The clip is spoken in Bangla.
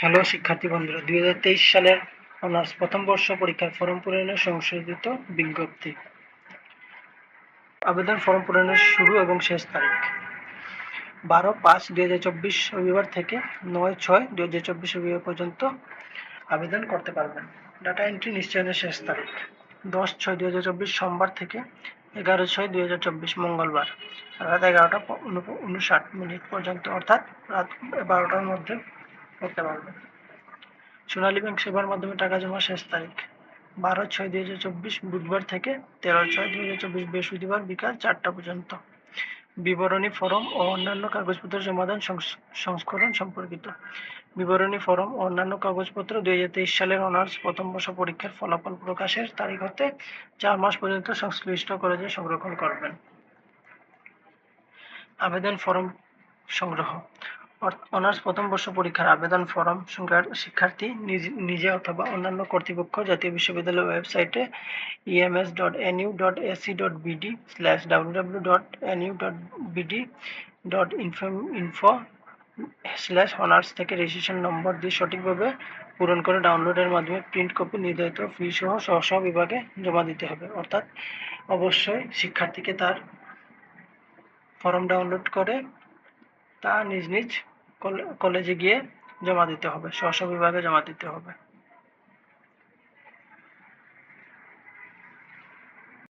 হ্যালো শিক্ষার্থী বন্ধুরা, 2023 সালের অনার্স প্রথম বর্ষ পরীক্ষার ফর্ম পূরণের সংশোধিত বিজ্ঞপ্তি। আবেদন ফর্ম পূরণের শুরু এবং শেষ তারিখ 12/5/2024 রবিবার থেকে 9/6/2024 রবিবার পর্যন্ত আবেদন করতে পারবেন। ডাটা এন্ট্রি নিশ্চয়নের শেষ তারিখ 10/6/2024 সোমবার থেকে 11/6/2024 মঙ্গলবার রাত 11:59 পর্যন্ত, অর্থাৎ রাত 12টার মধ্যে করতে পারবেন। সোনালী ব্যাংক সেবার মাধ্যমে টাকা জমা শেষ তারিখ 12/6/2024 বুধবার থেকে 13/6/2024 বৃহস্পতিবার বিকাল 4টা পর্যন্ত। বিবরণী ফরম ও অন্যান্য কাগজপত্র জমাদান সংস্করণ সম্পর্কিত। বিবরণী ফরম ও অন্যান্য কাগজপত্র 2023 সালের অনার্স প্রথম বর্ষ পরীক্ষার ফলাফল প্রকাশের তারিখ হতে 4 মাস পর্যন্ত সংশ্লিষ্ট কলেজে সংরক্ষণ করবেন। আবেদন ফরম সংগ্রহ। অনার্স প্রথম বর্ষ পরীক্ষার আবেদন ফরম সংগ্রহের শিক্ষার্থী নিজে অথবা অন্যান্য কর্তৃপক্ষ জাতীয় বিশ্ববিদ্যালয়ের ওয়েবসাইটে ems.nu.ac.bd/www.nu.bd.info/honors থেকে রেজিস্ট্রেশন নম্বর দিয়ে সঠিকভাবে পূরণ করে ডাউনলোডের মাধ্যমে প্রিন্ট কপি নির্ধারিত ফি সহ স্ব বিভাগে জমা দিতে হবে। অর্থাৎ অবশ্যই শিক্ষার্থীকে তার ফর্ম ডাউনলোড করে তা নিজ নিজ কলেজে গিয়ে জমা দিতে হবে, স্ব বিভাগে জমা দিতে হবে।